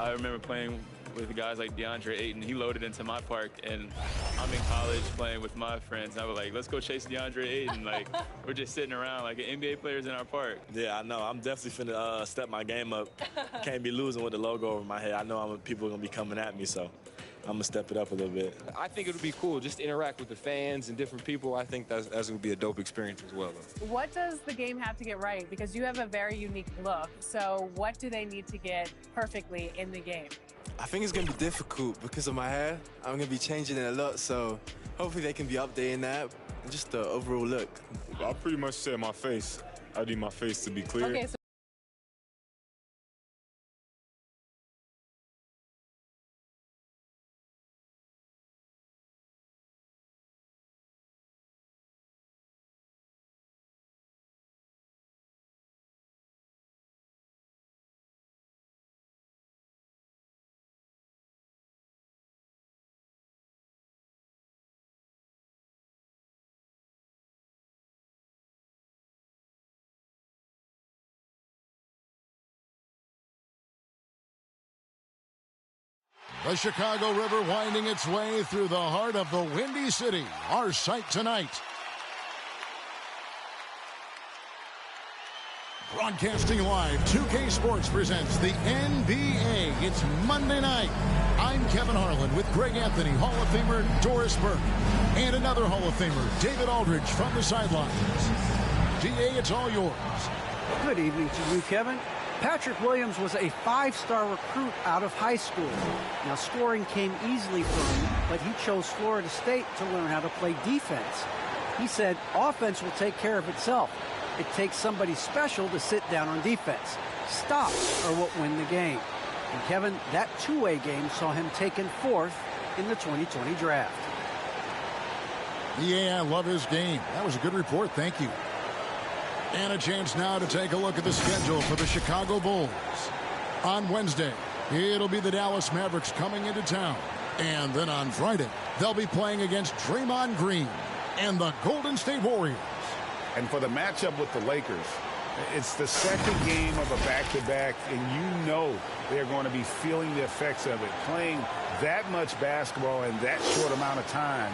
I remember playing with guys like DeAndre Ayton. He loaded into my park, and I'm in college playing with my friends. And I was like, let's go chase DeAndre Ayton. Like, we're just sitting around like NBA players in our park. Yeah, I know. I'm definitely finna step my game up. Can't be losing with the logo over my head. I know people are going to be coming at me, so I'm going to step it up a little bit. I think it would be cool just to interact with the fans and different people. I think that's going to be a dope experience as well. What does the game have to get right? Because you have a very unique look. So what do they need to get perfectly in the game? I think it's going to be difficult because of my hair. I'm going to be changing it a lot, so hopefully they can be updating that and just the overall look. I pretty much said my face. I need my face to be clear. Okay, so The Chicago River winding its way through the heart of the Windy City. Our sight tonight. Broadcasting live, 2K Sports presents the NBA. It's Monday night. I'm Kevin Harlan with Greg Anthony, Hall of Famer Doris Burke, and another Hall of Famer, David Aldridge, from the sidelines. DA, it's all yours. Good evening to you, Kevin. Patrick Williams was a five-star recruit out of high school. Now, scoring came easily for him, but he chose Florida State to learn how to play defense. He said offense will take care of itself. It takes somebody special to sit down on defense. Stops are what win the game. And Kevin, that two-way game saw him taken fourth in the 2020 draft. Yeah, I love his game. That was a good report. Thank you. And a chance now to take a look at the schedule for the Chicago Bulls. On Wednesday, it'll be the Dallas Mavericks coming into town. And then on Friday, they'll be playing against Draymond Green and the Golden State Warriors. And for the matchup with the Lakers, it's the second game of a back-to-back, and you know they're going to be feeling the effects of it. Playing that much basketball in that short amount of time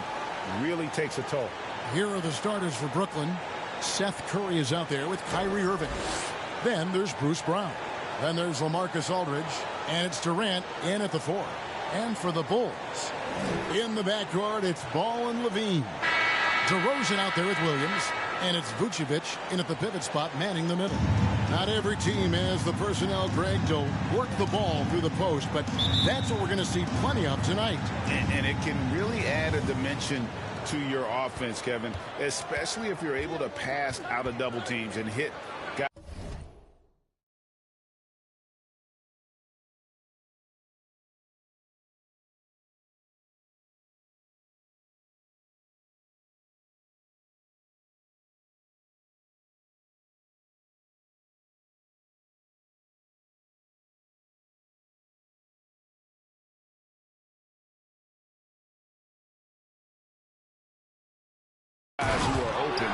really takes a toll. Here are the starters for Brooklyn. Seth Curry is out there with Kyrie Irving. Then there's Bruce Brown. Then there's LaMarcus Aldridge. And it's Durant in at the 4. And for the Bulls, in the backcourt, it's Ball and Levine. DeRozan out there with Williams. And it's Vucevic in at the pivot spot, manning the middle. Not every team has the personnel, Greg, to work the ball through the post, but that's what we're going to see plenty of tonight. And it can really add a dimension to your offense, Kevin, especially if you're able to pass out of double teams and hit guys. Who are open.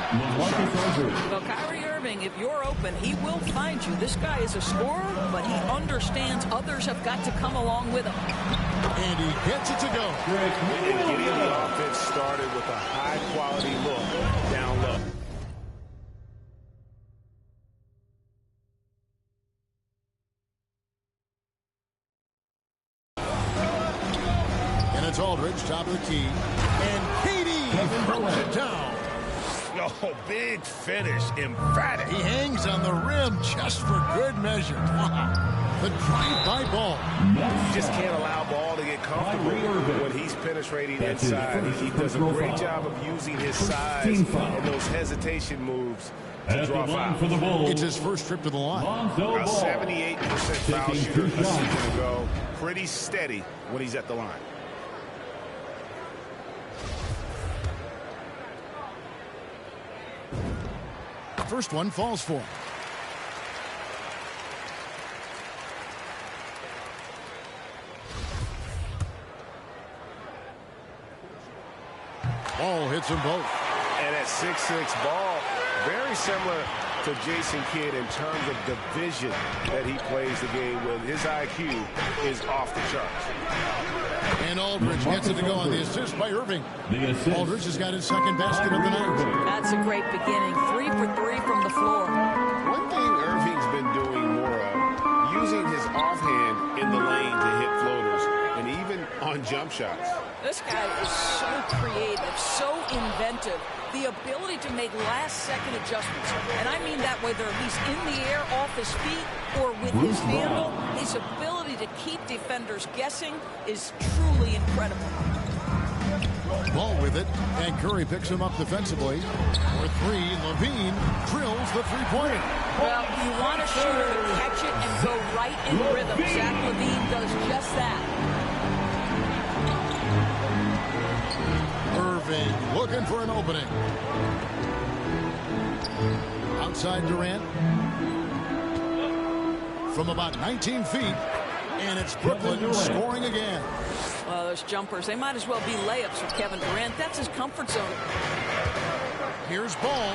Well, Kyrie Irving, if you're open, he will find you. This guy is a scorer, but he understands others have got to come along with him. And he gets it to go. And getting the offense started with a high-quality look down low. And it's Aldridge, top of the key. And KD throws it down. Oh, big finish, emphatic. He hangs on the rim just for good measure. Wow. The drive-by ball. You just can't allow ball to get comfortable when he's penetrating inside. He does a great job of using his size and those hesitation moves to draw fouls. It's his first trip to the line. A 78% foul shooter a season ago. Pretty steady when he's at the line. First one falls for him. Ball hits them both. And at 6'6", Ball, very similar to Jason Kidd in terms of the vision that he plays the game with. His IQ is off the charts. And Aldridge gets it to go on the assist by Irving. Aldridge has got his second basket of the night. That's a great beginning. 3 for 3 from the floor. One thing Irving's been doing more of, using his offhand in the lane to hit floaters, and even on jump shots. This guy is so creative, so inventive. The ability to make last-second adjustments. And I mean that whether he's in the air off his feet or with his handle, his ability to keep defenders guessing is truly incredible. Ball with it, and Curry picks him up defensively. For 3, Levine drills the three-pointer. Well, you want a shooter to catch it and go right in rhythm. Zach LaVine does just that. Irving looking for an opening. Outside Durant. From about 19 feet. And it's Brooklyn scoring again. Well, those jumpers, they might as well be layups for Kevin Durant. That's his comfort zone. Here's Ball.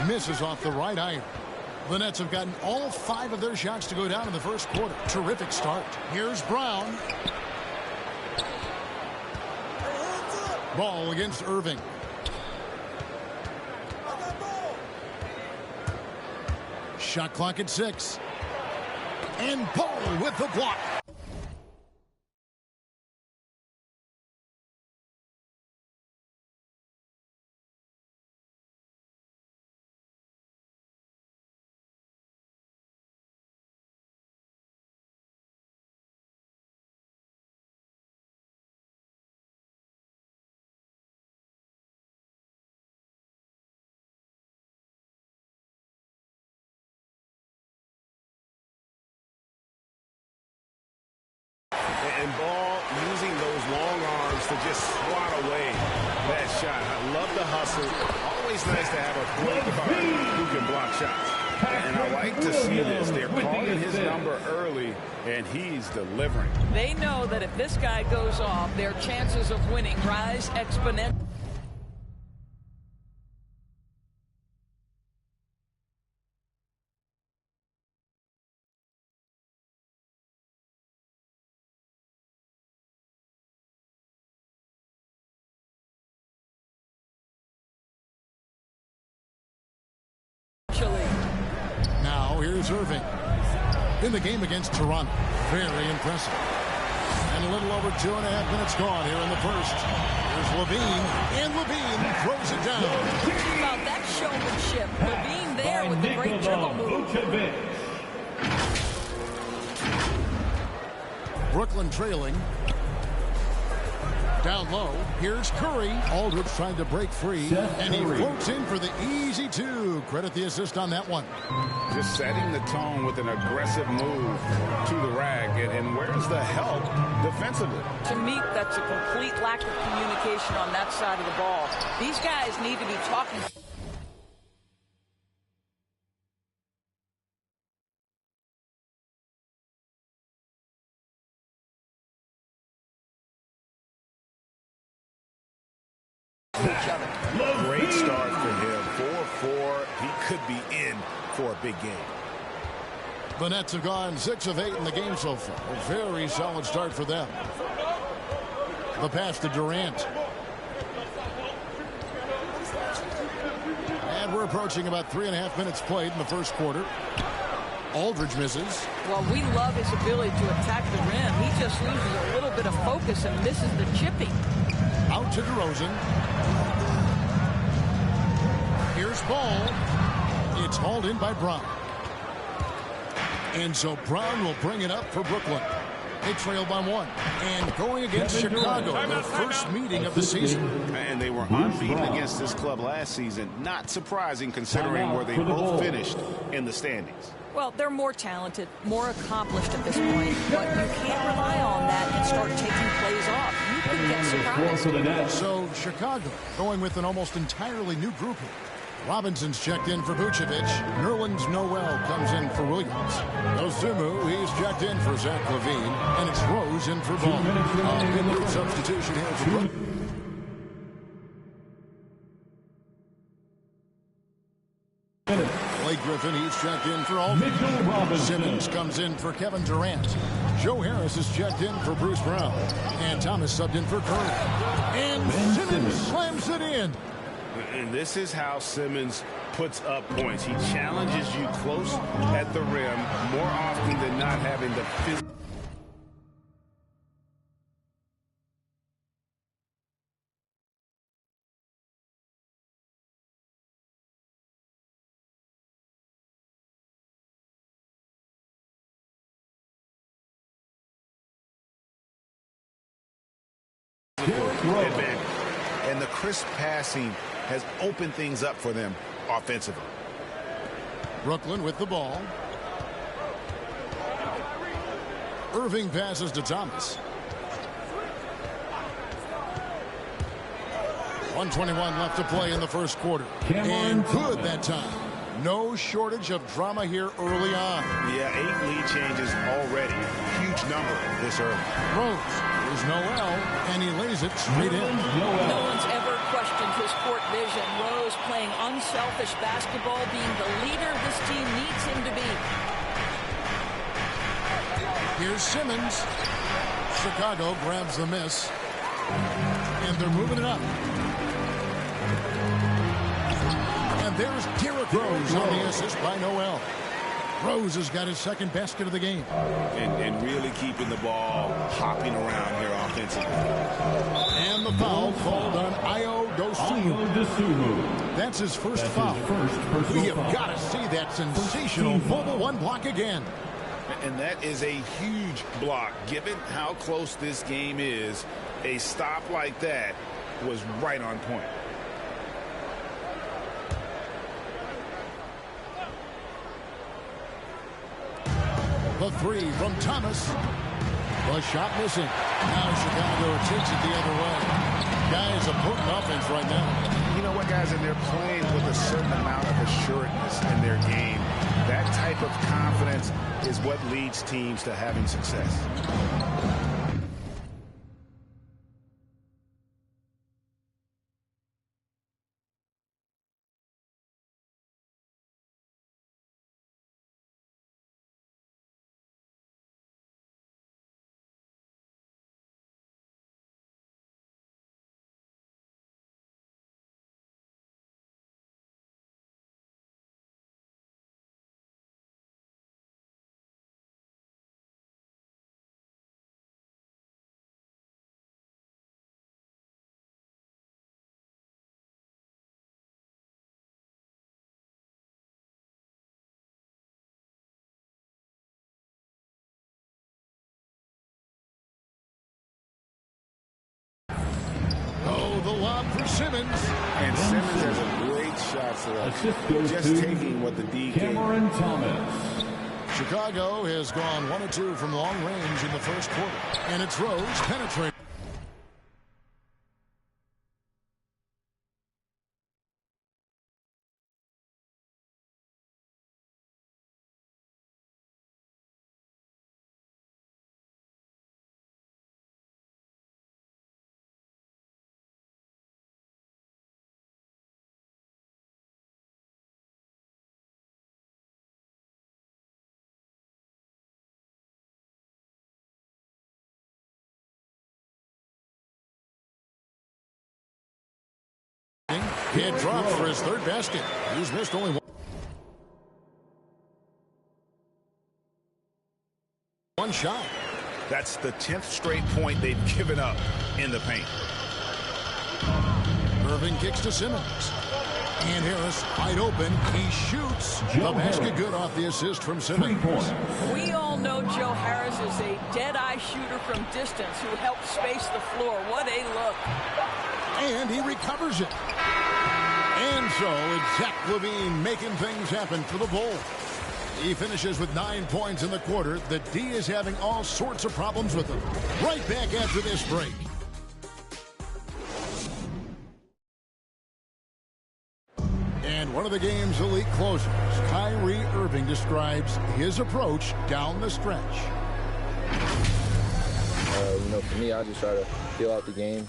Misses off the right iron. The Nets have gotten all 5 of their shots to go down in the first quarter. Terrific start. Here's Brown. Ball against Irving. Shot clock at 6. And Ball with the block. And Ball using those long arms to just swat away that shot. I love the hustle. Always nice to have a point guard who can block shots. And I like to see this. They're calling his number early, and he's delivering. They know that if this guy goes off, their chances of winning rise exponentially. Now here's Irving in the game against Toronto. Very impressive. And a little over 2.5 minutes gone here in the first. Here's Levine, and Levine throws it down. About that showmanship, Levine there with the great dribble move. Brooklyn trailing. Down low, here's Curry. Aldridge trying to break free, and he floats in for the easy 2. Credit the assist on that one. Just setting the tone with an aggressive move to the rack. And where's the help defensively? To me, that's a complete lack of communication on that side of the ball. These guys need to be talking. Great start for him. 4-4. He could be in for a big game. The Nets have gone 6 of 8 in the game so far. A very solid start for them. The pass to Durant. And we're approaching about 3.5 minutes played in the first quarter. Aldridge misses. Well, we love his ability to attack the rim. He just loses a little bit of focus and misses the chipping. Out to DeRozan. Here's Ball. It's hauled in by Brown. And so Brown will bring it up for Brooklyn. They trail by 1. And going against Chicago, their first meeting of the season. And they were unbeaten against this club last season. Not surprising considering where they both finished in the standings. Well, they're more talented, more accomplished at this point, but you can't rely on that and start taking plays off. You could get surprised. So Chicago going with an almost entirely new group here. Robinson's checked in for Vucevic. Nerlens Noel comes in for Williams. Ozumu, he's checked in for Zach LaVine. And it's Rose in for Ball. Good substitution here for Brooklyn. Griffin. He's checked in for Aldridge. Simmons comes in for Kevin Durant. Joe Harris is checked in for Bruce Brown. And Thomas subbed in for Curry. And Simmons slams it in. And this is how Simmons puts up points. He challenges you close at the rim more often than not, having the physical. Advantage. And the crisp passing has opened things up for them offensively. Brooklyn with the ball. Irving passes to Thomas. 1:21 left to play in the first quarter. And good that time. No shortage of drama here early on. Yeah, 8 lead changes already. Huge number this early. Rose. Here's Noel, and he lays it straight in. No one's ever questioned his court vision. Rose playing unselfish basketball, being the leader this team needs him to be. Here's Simmons. Chicago grabs the miss. And they're moving it up. And there's Derrick Rose on the assist by Noel. Rose has got his second basket of the game. And really keeping the ball hopping around here offensively. And the foul called on Ayo Dosunmu. That's his first foul. We have got to see that sensational mobile one block again. And that is a huge block. Given how close this game is, a stop like that was right on point. The three from Thomas. The shot missing. Now Chicago takes it the other way. Guys, a potent offense right now. You know what, guys? And they're playing with a certain amount of assuredness in their game. That type of confidence is what leads teams to having success. The lob for Simmons. And Simmons has a great shot selection. Just taking what the D gave. Thomas. Chicago has gone 1 of 2 from long range in the first quarter. And it's Rose penetrating. He dropped for his third basket. He's missed only one shot. That's the 10th straight point they've given up in the paint. Irving kicks to Simmons. And Harris wide open. He shoots. The basket good off the assist from Simmons. We all know Joe Harris is a dead-eye shooter from distance who helps space the floor. What a look. And he recovers it. And so it's Zach LaVine making things happen for the Bulls. He finishes with 9 points in the quarter. The D is having all sorts of problems with him. Right back after this break. And one of the game's elite closers, Kyrie Irving, describes his approach down the stretch. For me, I just try to feel out the game.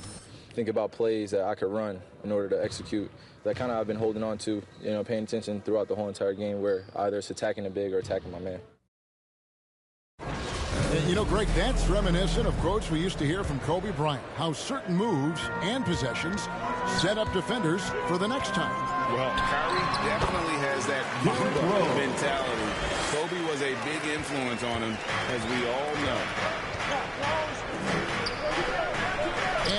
think about plays that I could run in order to execute. That kind of I've been holding on to, paying attention throughout the whole entire game where either it's attacking the big or attacking my man. Greg, that's reminiscent of quotes we used to hear from Kobe Bryant, how certain moves and possessions set up defenders for the next time. Well, Kyrie definitely has that Mamba mentality. Kobe was a big influence on him, as we all know.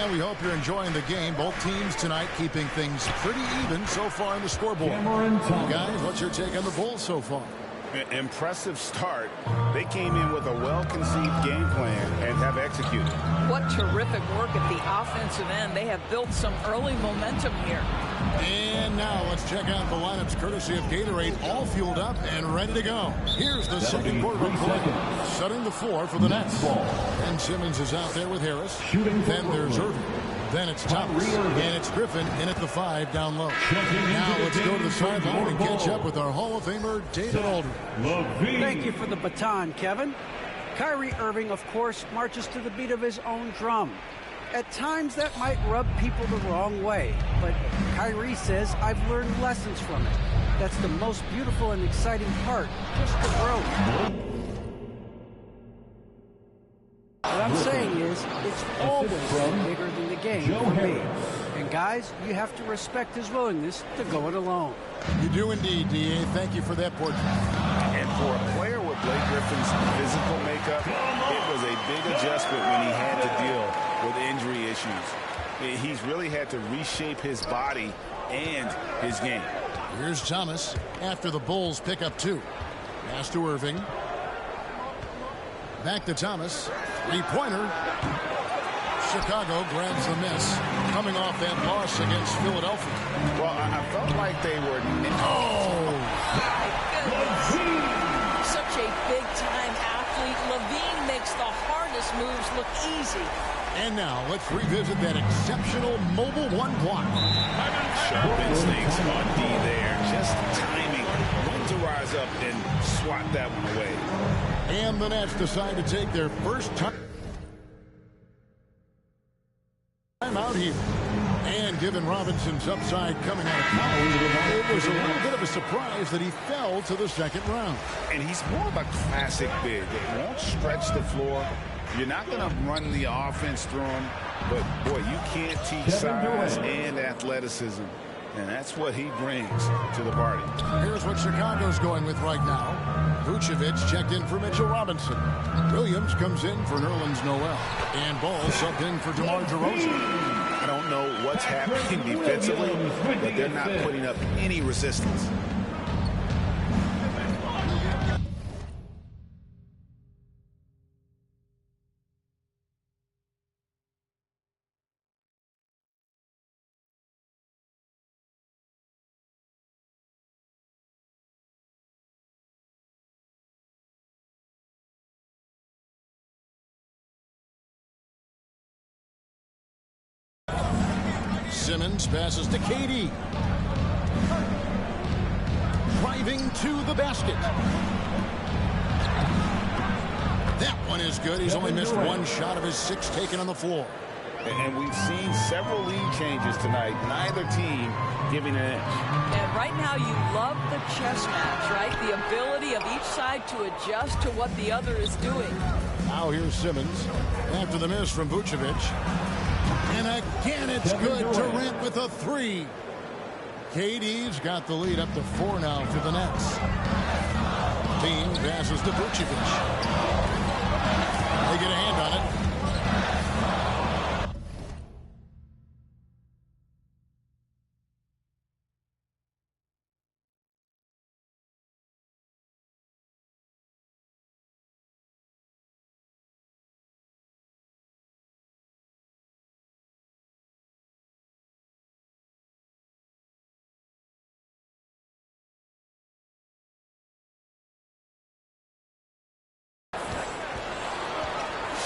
And we hope you're enjoying the game. Both teams tonight keeping things pretty even so far in the scoreboard. Guys, what's your take on the Bulls so far? Impressive start. They came in with a well-conceived game plan and have executed. What terrific work at the offensive end. They have built some early momentum here. And now let's check out the lineups courtesy of Gatorade, all fueled up and ready to go. Here's the second quarter of play. Setting the floor for the Nets. Ben Simmons is out there with Harris. Then there's Irving. Then it's Thomas, and it's Griffin in at the 5 down low. Now let's go to the sideline and catch up with our Hall of Famer, David Aldridge. Thank you for the baton, Kevin. Kyrie Irving, of course, marches to the beat of his own drum. At times, that might rub people the wrong way, but Kyrie says, I've learned lessons from it. That's the most beautiful and exciting part, just the growth. What I'm saying is, it's always bigger than the game for me. And guys, you have to respect his willingness to go it alone. You do indeed, D.A. Thank you for that portrait. And for a player with Blake Griffin's physical makeup, it was a big adjustment when he had to deal with injury issues. He's really had to reshape his body and his game. Here's Thomas after the Bulls pick up 2. Pass to Irving. Back to Thomas. 3-pointer. Chicago grabs the miss, coming off that loss against Philadelphia. Well, I felt like they were... Oh! My goodness. Such a big-time athlete. LaVine makes the hardest moves look easy. And now, let's revisit that exceptional mobile one block. Sharp instincts on D there. Just timing. When to rise up and swat that one away. And the Nets decide to take their first time out here. And given Robinson's upside coming out of college, it was a little bit of a surprise that he fell to the second round. And he's more of a classic big. It won't stretch the floor. You're not going to run the offense through him. But, boy, you can't teach size and athleticism. And that's what he brings to the party. Here's what Chicago's going with right now. Vucevic checked in for Mitchell Robinson. Williams comes in for Nerlens Noel. And Ball subbed in for DeMar DeRozan. I don't know what's happening defensively, but they're not putting up any resistance. Simmons passes to KD. Driving to the basket. That one is good. He's only missed one shot of his 6 taken on the floor. And we've seen several lead changes tonight. Neither team giving an edge. And right now you love the chess match, right? The ability of each side to adjust to what the other is doing. Now here's Simmons after the miss from Vucevic. And again, it's good. Durant with a 3. KD's got the lead up to 4 now for the Nets. Team passes to Vucevic. They get a hand on it.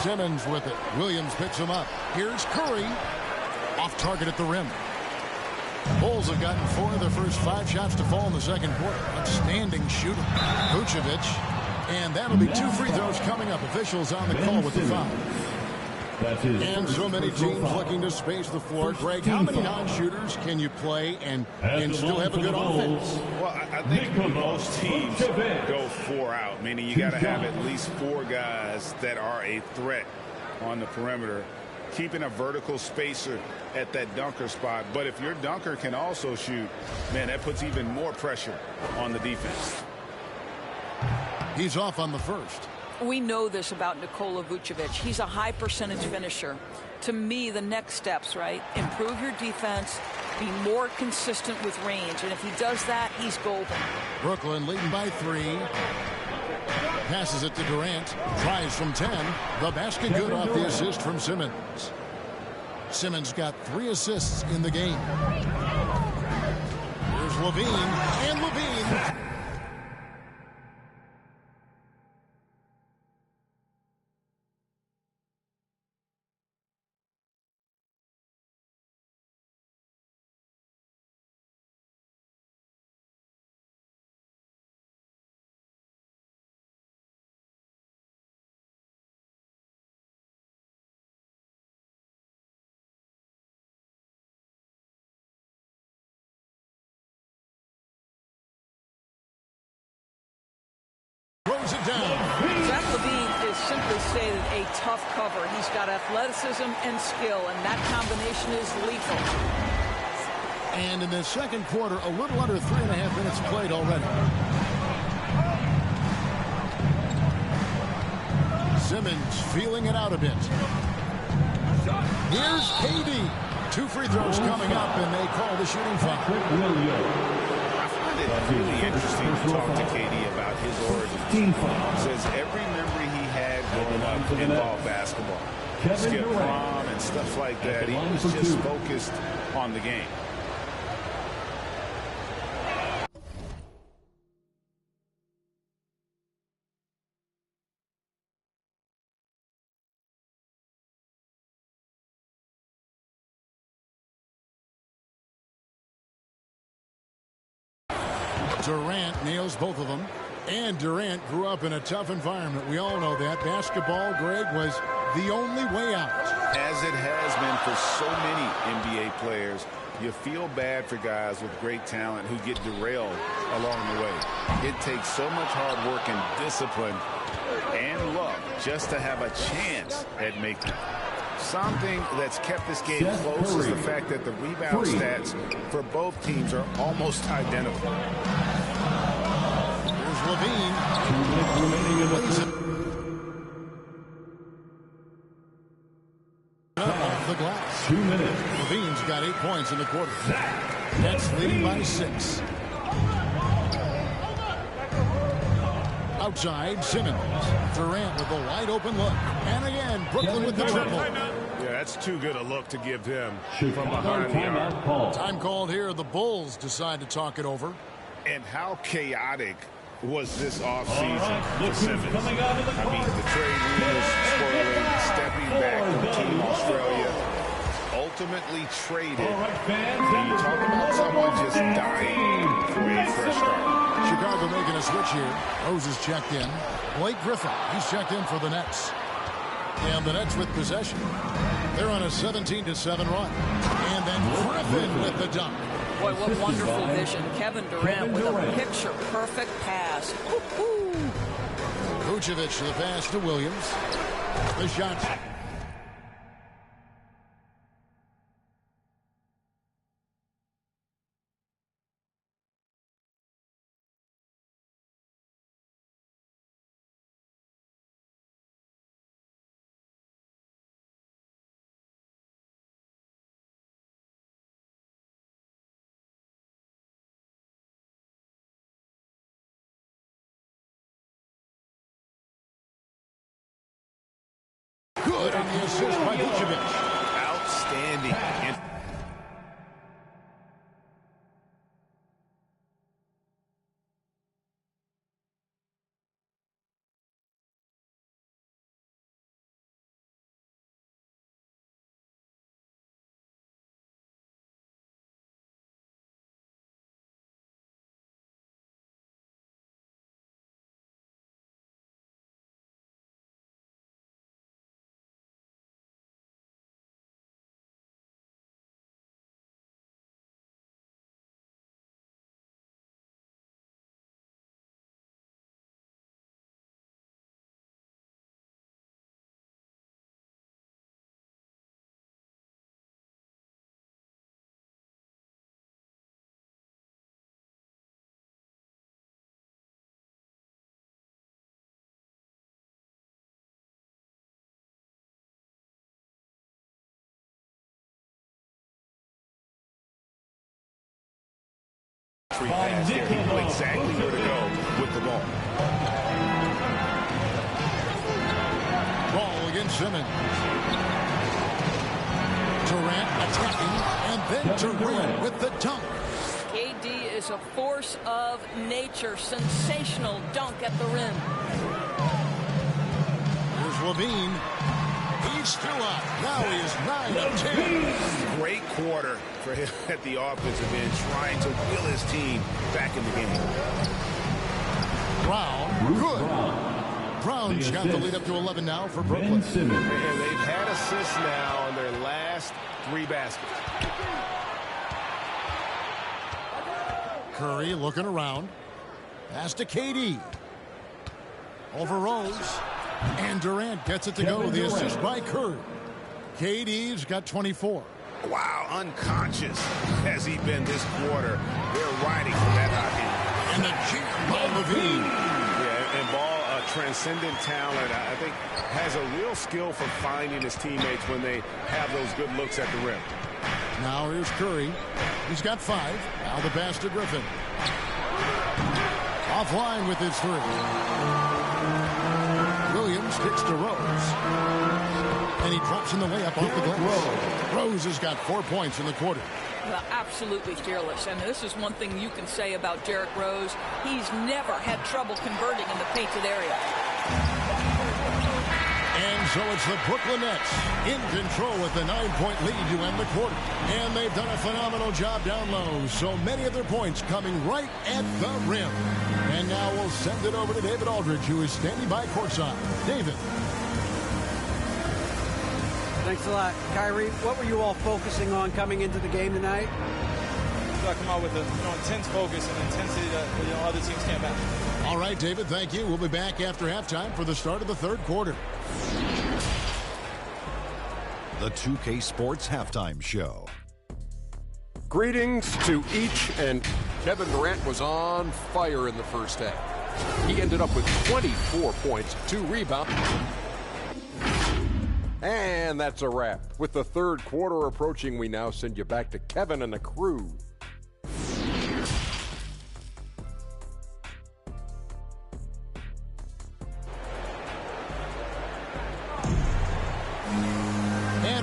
Simmons with it. Williams picks him up. Here's Curry. Off target at the rim. Bulls have gotten 4 of their first 5 shots to fall in the second quarter. Outstanding shooting. Vucevic. And that'll be 2 free throws coming up. Officials on the call with the foul. And so many teams looking to space the floor. Greg, how many non-shooters can you play and still have a good offense? Well, I think most teams go 4 out, meaning you got to have at least 4 guys that are a threat on the perimeter, keeping a vertical spacer at that dunker spot. But if your dunker can also shoot, man, that puts even more pressure on the defense. He's off on the first. We know this about Nikola Vucevic. He's a high percentage finisher. To me, the next steps, right? Improve your defense, be more consistent with range. And if he does that, he's golden. Brooklyn leading by 3. Passes it to Durant. Tries from 10. The basket good off the assist from Simmons. Simmons got 3 assists in the game. Here's Levine. And Levine. Throws it down. Zach LaVine is simply stated a tough cover. He's got athleticism and skill, and that combination is lethal. And in the second quarter, a little under 3.5 minutes played already. Simmons feeling it out a bit. Here's KD. 2 free throws coming up, and they call the shooting foul. It's really interesting to talk to KD about his origins. He says every memory he had growing up involved basketball. Skip prom and stuff like that. He was just focused on the game. Durant nails both of them. And Durant grew up in a tough environment. We all know that. Basketball, Greg, was the only way out. As it has been for so many NBA players, you feel bad for guys with great talent who get derailed along the way. It takes so much hard work and discipline and luck just to have a chance at making it. Something that's kept this game close is the fact that the rebound stats for both teams are almost identical. Here's Levine. 2 minutes remaining in the off the glass. 2 minutes. Levine's got 8 points in the quarter. Nets leading by 6. Outside, Simmons. Durant with a wide open look. And again, Brooklyn with the triple. Yeah, that's too good a look to give them from behind the arc. Time called here. The Bulls decide to talk it over. And how chaotic was this offseason for Simmons? I mean, the trade rumors swirling, stepping back from Team Australia, ultimately traded. And you talk about someone just dying for a fresh start. Chicago making a switch here. Rose is checked in. Blake Griffin, he's checked in for the Nets. And the Nets with possession. They're on a 17-7 run. And then Griffin with the dunk. Boy, what wonderful vision. Kevin Durant with a picture-perfect pass. Vucevic the pass to Williams. The shot. Good on the assist by Vucevic. Outstanding. entry pass there. He knew exactly where to go with the ball. Ball against Simmons. Durant attacking, and then Durant with the dunk. KD is a force of nature. Sensational dunk at the rim. Here's Levine. He's still up. Now he is 9 of 10. Great quarter for him at the offensive end, trying to wheel his team back in the game. Brown, good. Brown's got the lead up to 11 now for Brooklyn. And they've had assists now on their last 3 baskets. Curry looking around. Pass to KD. Over Rose. And Durant gets it to go. The assist by Curry. KD's got 24. Wow, unconscious has he been this quarter. They're riding for that hot hand. And the jam by Levine. Yeah, and Ball, a transcendent talent, I think, has a real skill for finding his teammates when they have those good looks at the rim. Now here's Curry. He's got 5. Now the pass to Griffin. Offline with his 3. Williams kicks to Rose. And he drops in the layup off the glass. Rose has got 4 points in the quarter. Well, absolutely fearless. And this is one thing you can say about Derrick Rose. He's never had trouble converting in the painted area. And so it's the Brooklyn Nets in control with the 9-point lead to end the quarter. And they've done a phenomenal job down low. So many of their points coming right at the rim. And now we'll send it over to David Aldridge, who is standing by courtside. David. Thanks a lot. Kyrie, what were you all focusing on coming into the game tonight? So I come out with an intense focus and intensity that other teams can't match. All right, David, thank you. We'll be back after halftime for the start of the third quarter. The 2K Sports Halftime Show. Greetings to each, and Kevin Durant was on fire in the first half. He ended up with 24 points, 2 rebounds. And that's a wrap. With the third quarter approaching, we now send you back to Kevin and the crew.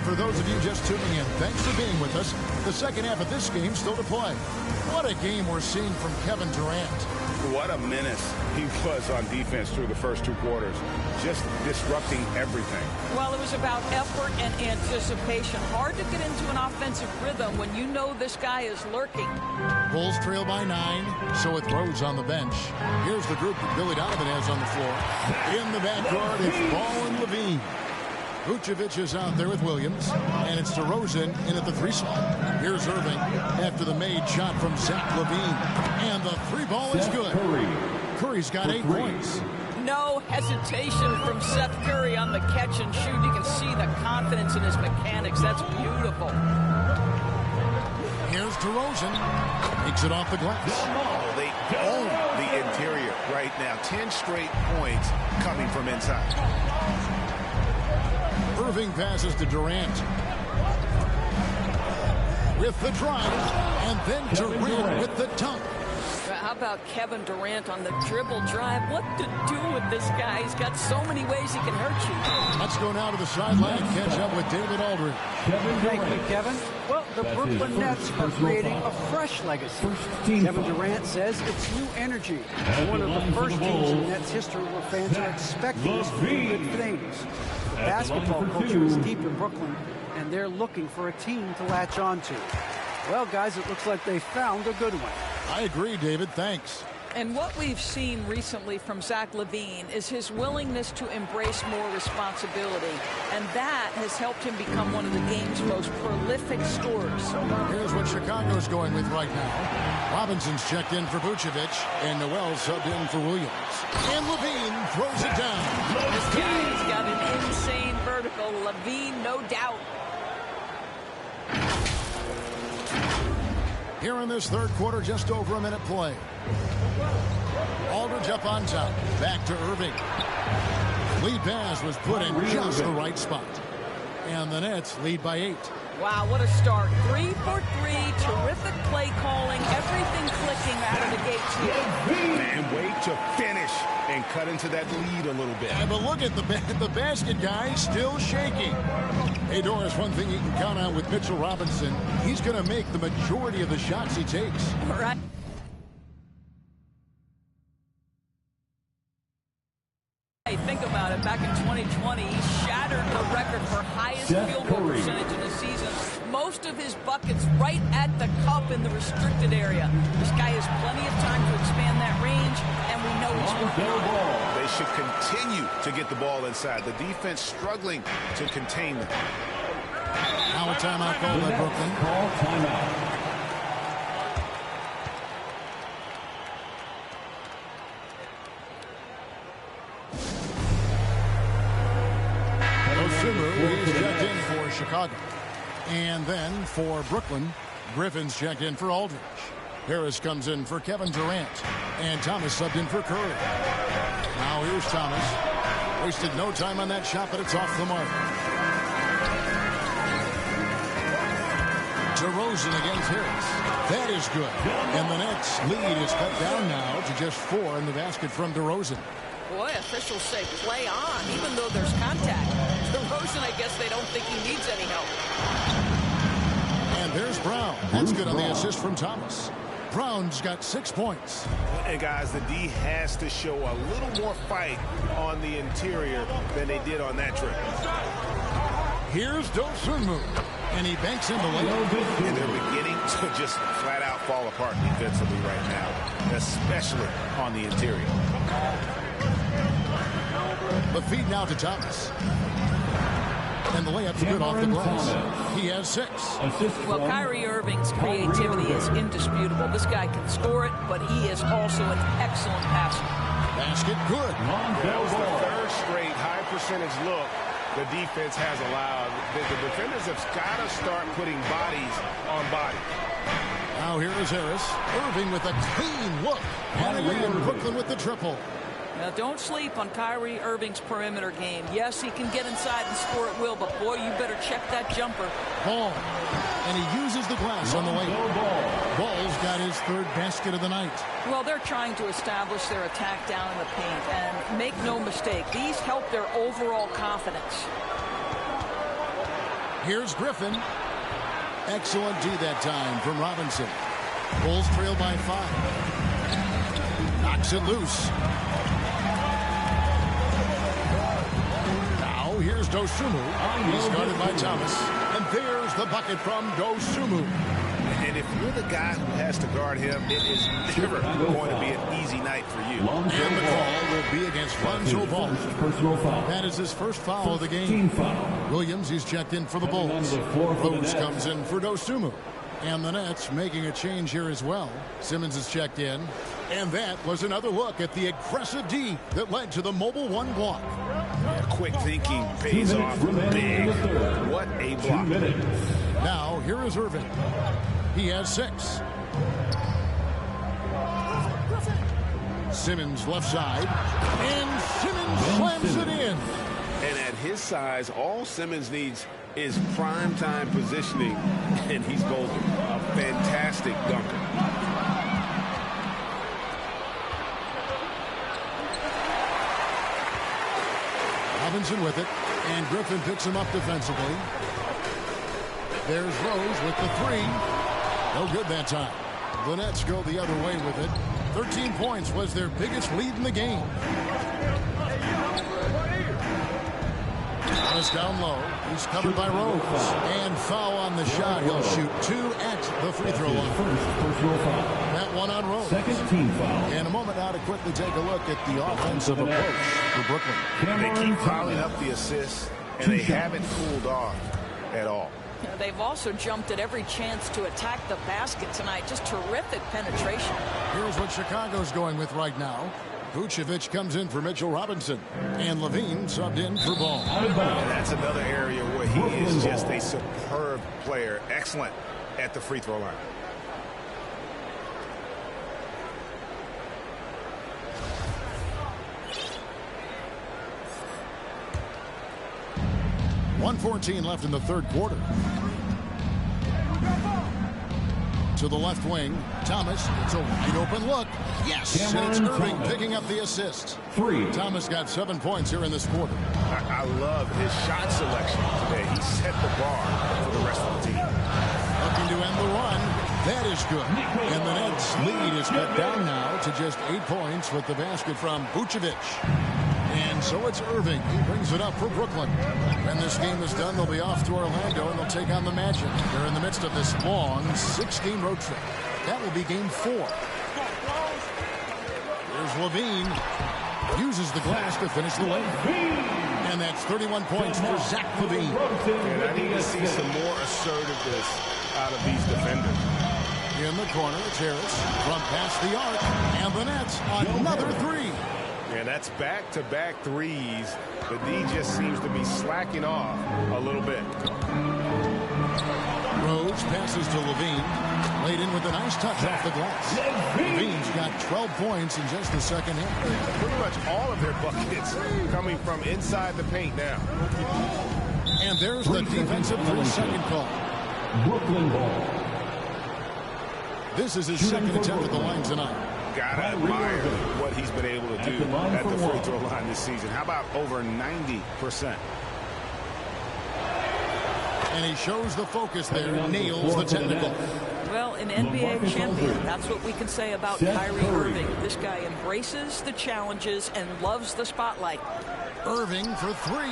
For those of you just tuning in, thanks for being with us. The second half of this game still to play. What a game we're seeing from Kevin Durant. What a menace he was on defense through the first 2 quarters, just disrupting everything. Well, it was about effort and anticipation. Hard to get into an offensive rhythm when you know this guy is lurking. Bulls trail by 9, so with Rose on the bench. Here's the group that Billy Donovan has on the floor. In the backcourt, it's Ball and Levine. Vucevic is out there with Williams, and it's DeRozan in at the 3 slot. Here's Irving after the made shot from Zach Levine, and the 3 ball is good. Curry's got 8 points. No hesitation from Seth Curry on the catch and shoot. You can see the confidence in his mechanics. That's beautiful. Here's DeRozan. Takes it off the glass. Oh, they own the interior right now. 10 straight points coming from inside. Irving passes to Durant. With the drive, and then Durant with the dunk. How about Kevin Durant on the dribble drive? What to do with this guy? He's got so many ways he can hurt you. Let's go now to the sideline and catch up with David Aldridge. Thank you, Kevin. Well, the Brooklyn Nets are creating a fresh legacy. Kevin Durant says it's new energy. One of the first teams in Nets history where fans are expecting to do good things. The basketball culture is deep in Brooklyn, and they're looking for a team to latch onto. Well, guys, it looks like they found a good one. I agree, David. Thanks. And what we've seen recently from Zach Levine is his willingness to embrace more responsibility. And that has helped him become one of the game's most prolific scorers. Here's what Chicago's going with right now. Robinson's checked in for Vucevic, and Noel subbed in for Williams. And Levine throws it down. This guy's got an insane vertical. Levine, no doubt. Here in this third quarter, just over a minute play. Aldridge up on top. Back to Irving. Lead pass was put in just the right spot. And the Nets lead by 8. Wow, what a start. 3 for 3, terrific play calling, everything clicking out of the gates here. And wait to finish and cut into that lead a little bit. Yeah, but look at the basket guy still shaking. Hey, Doris, one thing you can count on with Mitchell Robinson, he's going to make the majority of the shots he takes. All right. Think about it. Back in 2020, he shattered the record for highest field goal percentage in the season. Most of his buckets right at the cup in the restricted area. This guy has plenty of time to expand that range, and we know he's working on it. They should continue to get the ball inside. The defense struggling to contain them. Now a timeout called by Brooklyn. Call timeout. Is checked in for Chicago. And then for Brooklyn, Griffin's checked in for Aldridge. Harris comes in for Kevin Durant. And Thomas subbed in for Curry. Now here's Thomas. Wasted no time on that shot, but it's off the mark. DeRozan against Harris. That is good. And the Nets lead is cut down now to just 4 in the basket from DeRozan. Boy, officials say play on, even though there's contact. DeRozan, I guess they don't think he needs any help. And there's Brown. That's good on the assist from Thomas. Brown's got 6 points. And guys, the D has to show a little more fight on the interior than they did on that trip. Here's Dosunmu. And he banks in the layup. And they're beginning to just flat out fall apart defensively right now, especially on the interior. The feed now to Thomas. And the layup's good off the glass. He has 6. Well, Kyrie Irving's creativity is indisputable. This guy can score it, but he is also an excellent passer. Basket good. That was the third straight high percentage look the defense has allowed. The defenders have got to start putting bodies on bodies. Now here is Harris. Irving with a clean look. And again, Brooklyn with the triple. Now, don't sleep on Kyrie Irving's perimeter game. Yes, he can get inside and score at will, but boy, you better check that jumper. Ball. And he uses the glass on the way. Ball's got his 3rd basket of the night. Well, they're trying to establish their attack down in the paint, and make no mistake, these help their overall confidence. Here's Griffin. Excellent D that time from Robinson. Bulls trail by 5. Knocks it loose. Now here's Dosunmu. He's guarded by Thomas. And there's the bucket from Dosunmu. And if you're the guy who has to guard him, it is never going to be an easy night for you. And the call will be against Lonzo Ball. That is his first foul of the game. Williams, he's checked in for the Bulls. Rose comes in for Dosunmu. And the Nets making a change here as well. Simmons is checked in. And that was another look at the aggressive D that led to the mobile 1 block. Quick thinking pays off big. What a block. Now, here is Irving. He has 6. Simmons left side. And Simmons slams it in. And at his size, all Simmons needs is prime time positioning, and he's golden. A fantastic dunker. Robinson with it, and Griffin picks him up defensively. There's Rose with the 3. No good that time. The Nets go the other way with it. 13 points was their biggest lead in the game. Thomas down low. He's covered by Rose. And foul on the shot. He'll shoot 2 at the free throw line. That one on Rose. Second team foul. In a moment now to quickly take a look at the offensive approach for Brooklyn. They keep piling up the assists, and they haven't cooled off at all. They've also jumped at every chance to attack the basket tonight. Just terrific penetration. Here's what Chicago's going with right now. Vucevic comes in for Mitchell Robinson. And Levine subbed in for Ball. And that's another area where he is just a superb player. Excellent at the free throw line. 1:14 left in the third quarter. To the left wing, Thomas. It's a wide open look. Yes, and it's Irving picking up the assist. Thomas got 7 points here in this quarter. I love his shot selection today. He set the bar for the rest of the team. Looking to end the run. That is good. And the Nets' lead is cut down now to just 8 points with the basket from Vucevic. And so it's Irving. He brings it up for Brooklyn. When this game is done, they'll be off to Orlando, and they'll take on the Magic. They're in the midst of this long 6-game road trip. That will be game 4. Here's Levine. Uses the glass to finish the lane. And that's 31 points for Zach Levine. And I need to see some more assertiveness out of these defenders. In the corner, it's Harris from past the arc. And the Nets, another 3. And that's back-to-back threes. The D just seems to be slacking off a little bit. Rose passes to Levine. Laid in with a nice touch off the glass. Levine's got 12 points in just the second half. Pretty much all of their buckets coming from inside the paint now. And there's the defensive 3-second call. Brooklyn ball. This is his second attempt at the line tonight. Gotta admire what he's been able to do at the free throw line this season. How about over 90%? And he shows the focus there, nails the technical. Well, an NBA champion, that's what we can say about Kyrie Irving. This guy embraces the challenges and loves the spotlight. Irving for 3,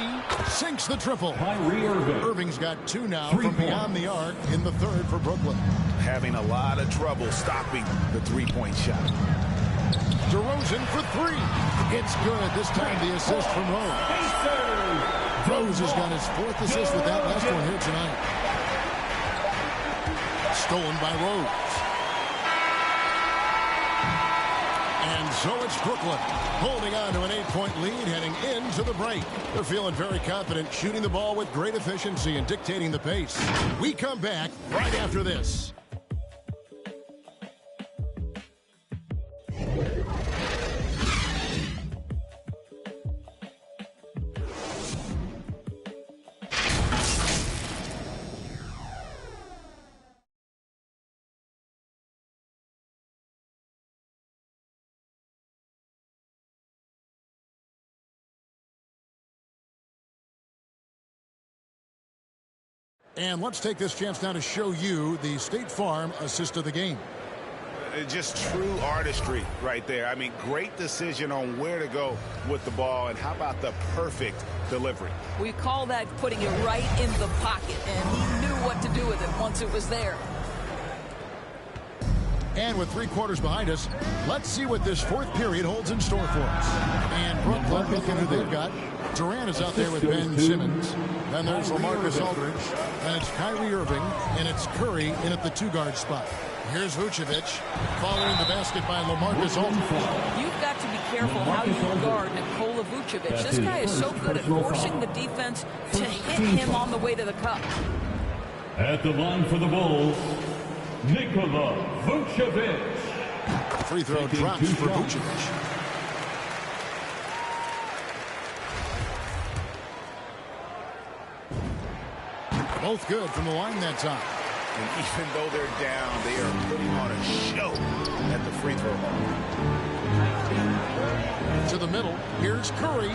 sinks the triple. Kyrie Irving. Irving's got 2 now from beyond the arc in the third for Brooklyn. Having a lot of trouble stopping the three-point shot. DeRozan for 3. It's good. This time the assist from Rose. Rose has got his 4th assist with that last one here tonight. Stolen by Rose. And so it's Brooklyn holding on to an 8-point lead heading into the break. They're feeling very confident, shooting the ball with great efficiency and dictating the pace. We come back right after this. And let's take this chance now to show you the State Farm assist of the game. Just true artistry right there. I mean, great decision on where to go with the ball, and how about the perfect delivery? We call that putting it right in the pocket, and he knew what to do with it once it was there. And with 3 quarters behind us, let's see what this 4th period holds in store for us. And Brooklyn, looking who they've got. Durant is out there with Ben Simmons. Then there's LaMarcus Aldridge. And it's Kyrie Irving. And it's Curry in at the 2-guard spot. Here's Vucevic following the basket by LaMarcus Aldridge. You've got to be careful how you guard Nikola Vucevic. This guy is so good at forcing the defense to hit him on the way to the cup. At the line for the Bulls, Nikola Vucevic. Free throw drops for Vucevic. Both good from the line that time. And even though they're down, they are putting on a show at the free throw line. To the middle, here's Curry.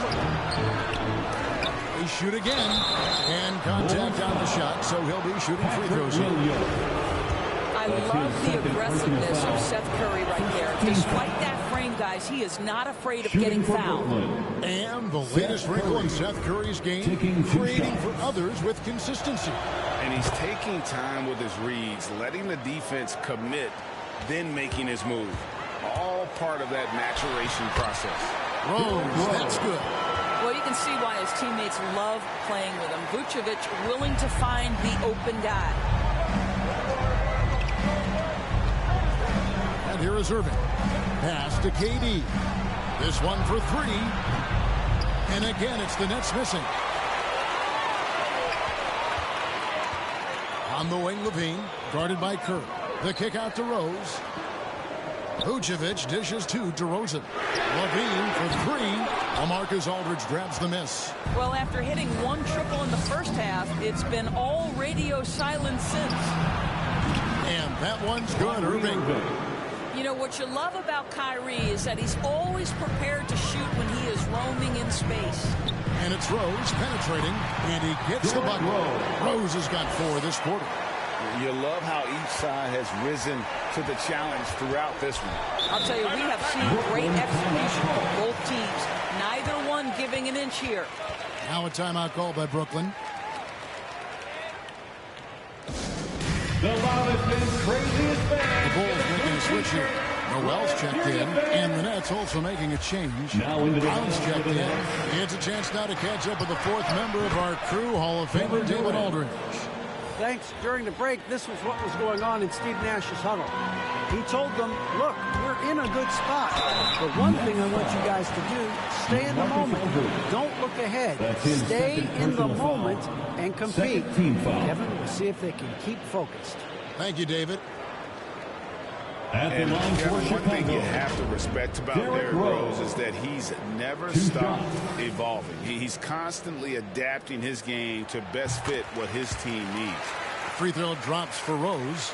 They shoot again, and contact on the shot, so he'll be shooting free throws here. I love the aggressiveness of Seth Curry right there. Despite that frame, guys, he is not afraid of getting fouled. And the latest wrinkle in Seth Curry's game, creating for others with consistency. And he's taking time with his reads, letting the defense commit, then making his move. All part of that maturation process. Rose, that's good. Well, you can see why his teammates love playing with him. Vucevic willing to find the open guy. And here is Irving. Pass to KD. This one for 3. And again, it's the Nets missing. On the wing, Levine, guarded by Kerr. The kick out to Rose. Vucevic dishes to DeRozan. Levine for 3. LaMarcus Aldridge grabs the miss. Well, after hitting one triple in the first half, it's been all radio silence since. And that one's good, Irving. You know, what you love about Kyrie is that he's always prepared to shoot when he is roaming in space. And it's Rose penetrating, and he gets the bucket. Rose has got 4 this quarter. You love how each side has risen to the challenge throughout this one. I'll tell you, we have seen great execution from both teams. Neither one giving an inch here. Now a timeout call by Brooklyn. The loudest and craziest band. The Bulls making a switch here. Noel's checked in, and the Nets also making a change. Now into the Brown's checked in. It's a chance now to catch up with the 4th member of our crew, Hall of Famer David Aldridge. Thanks. During the break, this was what was going on in Steve Nash's huddle. He told them, look, we're in a good spot. But one thing I want you guys to do, stay in the moment. Don't look ahead. Stay in the moment and compete. Kevin, we'll see if they can keep focused. Thank you, David. And one thing you have to respect about Derrick Rose is that he's never stopped evolving. He's constantly adapting his game to best fit what his team needs. Free throw drops for Rose.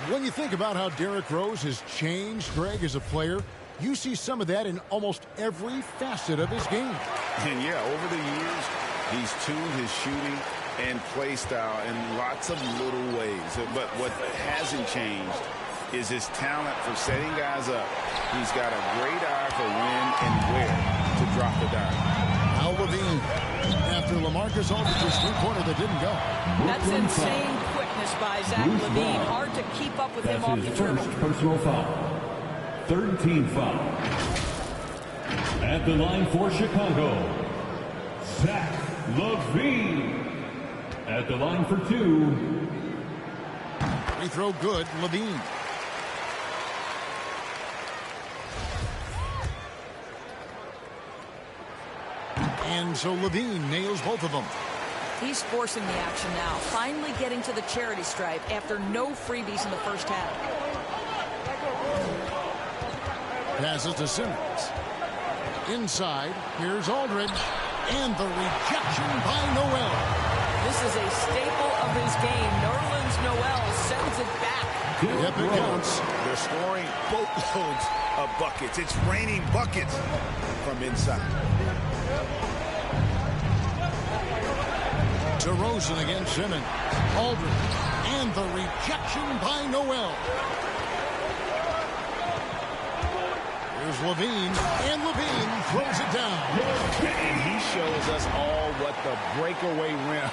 When you think about how Derrick Rose has changed, Greg, as a player, you see some of that in almost every facet of his game. And yeah, over the years, he's tuned his shooting and play style in lots of little ways. But what hasn't changed is his talent for setting guys up. He's got a great eye for when and where to drop the dime. Now Levine, after LaMarcus Aldridge's three-pointer that didn't go. That's insane quickness by Zach Levine. Hard to keep up with him off the dribble. Personal foul. 3rd team foul. At the line for Chicago, Zach Levine. At the line for 2. Free throw good, Levine. And so Levine nails both of them. He's forcing the action now, finally getting to the charity stripe after no freebies in the first half. Passes to Simmons. Inside, here's Aldridge. And the rejection by Noel. This is a staple of his game. Nerlens Noel sends it back. Yep, it counts. They're scoring boatloads of buckets. It's raining buckets from inside. DeRozan against Simmons. Aldridge. And the rejection by Noel. Here's Levine. And Levine throws it down. And he shows us all what the breakaway rim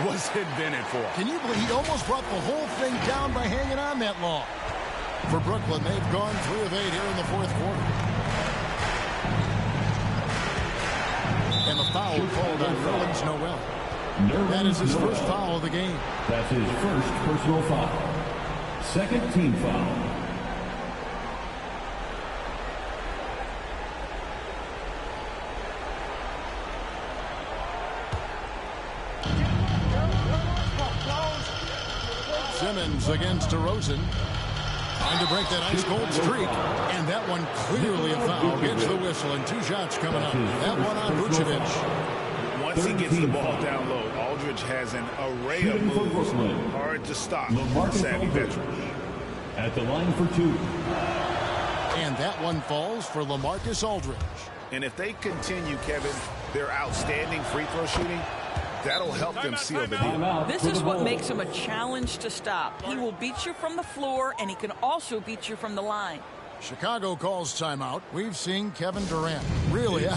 was invented for. Can you believe he almost brought the whole thing down by hanging on that long? For Brooklyn, they've gone 3 of 8 here in the 4th quarter. And the foul called on Nerlens Noel. That is his first foul of the game. That's his first personal foul. 2nd team foul. Simmons against DeRozan. Trying to break that ice-cold streak. And that one clearly a foul. Gets the whistle and 2 shots coming up. That one on Vucevic. Once he gets the ball down low, Aldridge has an array of moves. Hard to stop. Savvy veteran. At the line for 2. And that one falls for LaMarcus Aldridge. And if they continue, Kevin, their outstanding free throw shooting, that'll help them seal the deal. This is what makes him a challenge to stop. He will beat you from the floor, and he can also beat you from the line. Chicago calls timeout. We've seen Kevin Durant. Really a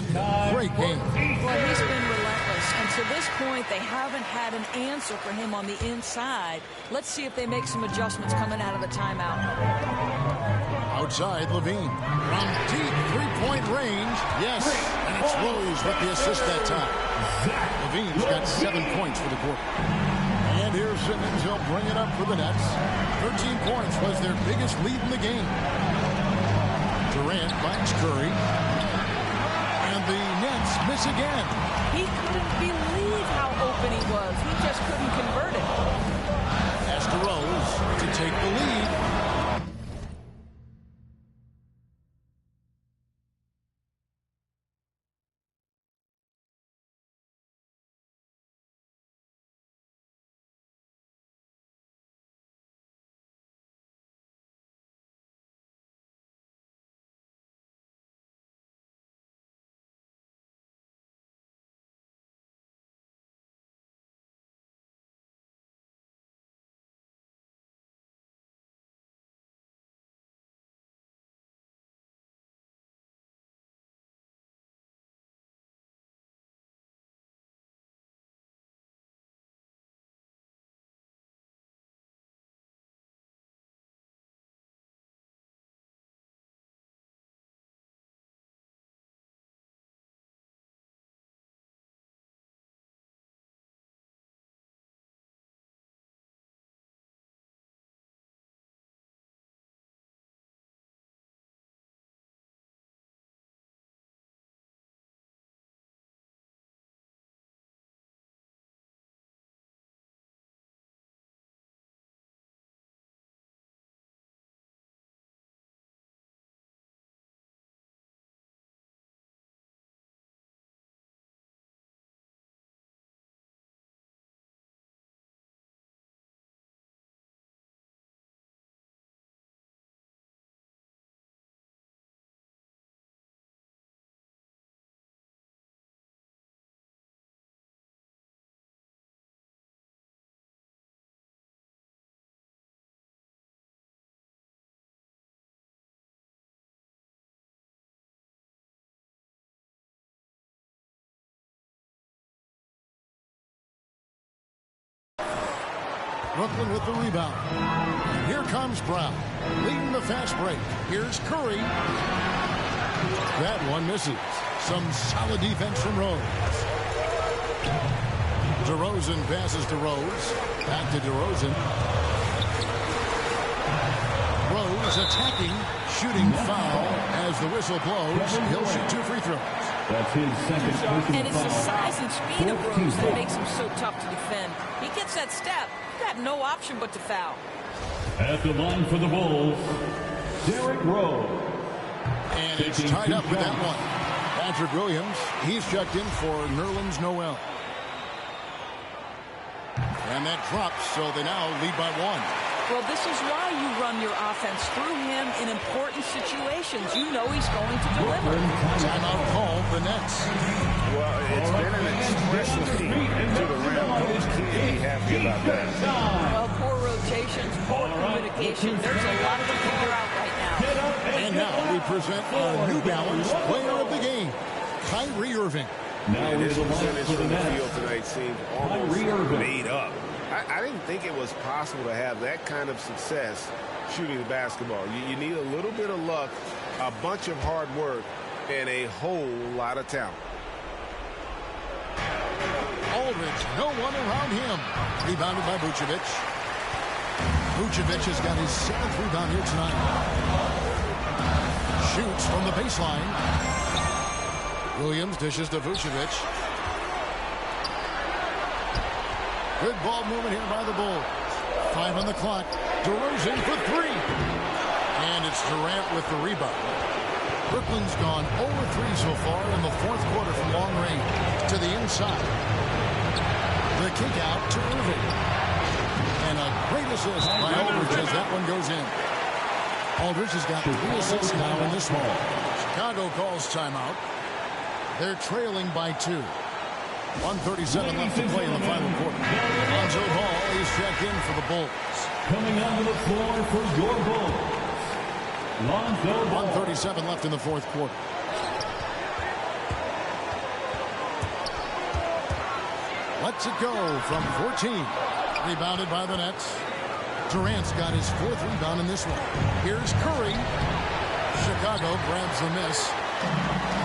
great game. Well, he's been relentless, and to this point, they haven't had an answer for him on the inside. Let's see if they make some adjustments coming out of the timeout. Outside, Levine. From deep three-point range. Yes, and it's Rose with the assist that time. Levine's got 7 points for the quarter. And here's Simmons. He'll bring it up for the Nets. 13 points was their biggest lead in the game. Durant finds Curry. And the Nets miss again. He couldn't believe how open he was. He just couldn't convert it. As to Rose to take the lead. Brooklyn with the rebound. And here comes Brown, leading the fast break. Here's Curry. That one misses. Some solid defense from Rose. DeRozan passes to Rose. Back to DeRozan. Rose attacking, shooting foul as the whistle blows. He'll shoot 2 free throws. That's his second personal And it's the foul. size and speed of Rose that makes him so tough to defend. He gets that step. You got no option but to foul. At the line for the Bulls, Derrick Rose. And it's tied up with that one. Patrick Williams, he's checked in for Nerlens Noel. And that drops, so they now lead by 1. Well, this is why you run your offense through him in important situations. You know he's going to deliver. Timeout called the Nets. Well, it's been an expressive team to the rim. Coach can't be happy about that. Well, poor rotations, poor communication. There's a lot to figure out right now. And now we present our New Balance player of the game, Kyrie Irving. And his percentage from the field tonight seemed almost made up. I didn't think it was possible to have that kind of success shooting the basketball. You need a little bit of luck, a bunch of hard work, and a whole lot of talent. Aldridge, no one around him. Rebounded by Vucevic. Vucevic has got his 7th rebound here tonight. Shoots from the baseline. Williams dishes to Vucevic. Good ball movement here by the Bulls. 5 on the clock. DeRozan for 3. And it's Durant with the rebound. Brooklyn's gone 0-3 so far in the 4th quarter from long range to the inside. The kick out to Irving. And a great assist by Aldridge as that one goes in. Aldridge has got 3 assists now in this one. Chicago calls timeout. They're trailing by 2. 1:37 left to play in the final quarter. Lonzo Ball is checked in for the Bulls. Coming onto the floor for your Bulls, Lonzo Ball. 1:37 left in the 4th quarter. Lets it go from 14. Rebounded by the Nets. Durant's got his 4th rebound in this one. Here's Curry. Chicago grabs the miss.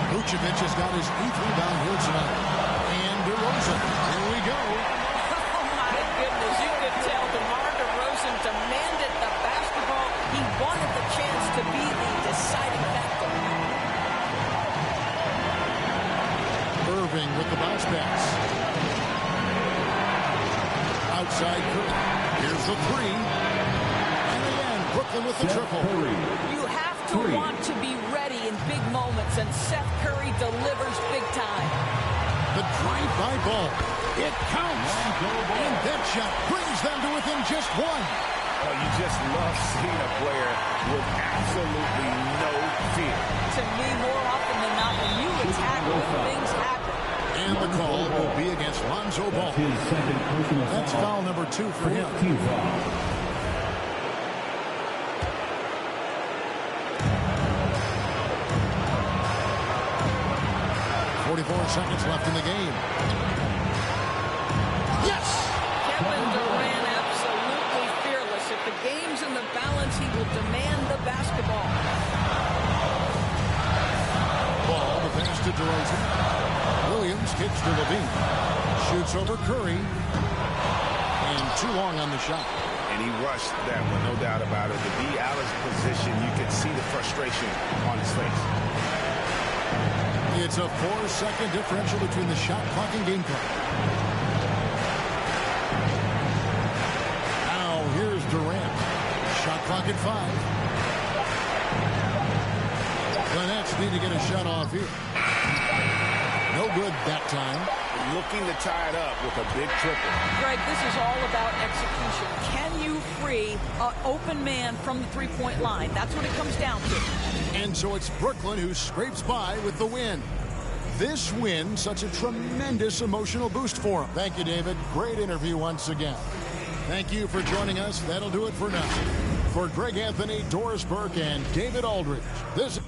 Vucevic has got his 8th rebound here tonight. And DeRozan. Here we go. Oh, my goodness. You could tell DeMar DeRozan demanded the basketball. He wanted the chance to be the deciding factor. Irving with the bounce pass. Outside Curry. Here's the 3. And again, Brooklyn with the triple. You have to want to be ready in big moments, and Seth Curry delivers big time. The drive-by ball. It counts. And that shot brings them to within just 1. Oh, you just love seeing a player with absolutely no fear. To me, more often than not, when you attack, things happen. And the call will be against Lonzo Ball. That's foul number 2 for him. 44 seconds left in the game. Yes! Kevin Durant absolutely fearless. If the game's in the balance, he will demand the basketball. Ball, the pass to DeRozan. Williams kicks to Levine. Shoots over Curry. And too long on the shot. And he rushed that one, no doubt about it. To be out of position, you could see the frustration on his face. It's a 4-second differential between the shot clock and game clock. Now here's Durant. Shot clock at 5. The Nets need to get a shot off here. No good that time. Looking to tie it up with a big triple. Greg, this is all about execution. Can you free an open man from the three-point line? That's what it comes down to. And so it's Brooklyn who scrapes by with the win. This win, such a tremendous emotional boost for him. Thank you, David. Great interview once again. Thank you for joining us. That'll do it for now. For Greg Anthony, Doris Burke, and David Aldridge, this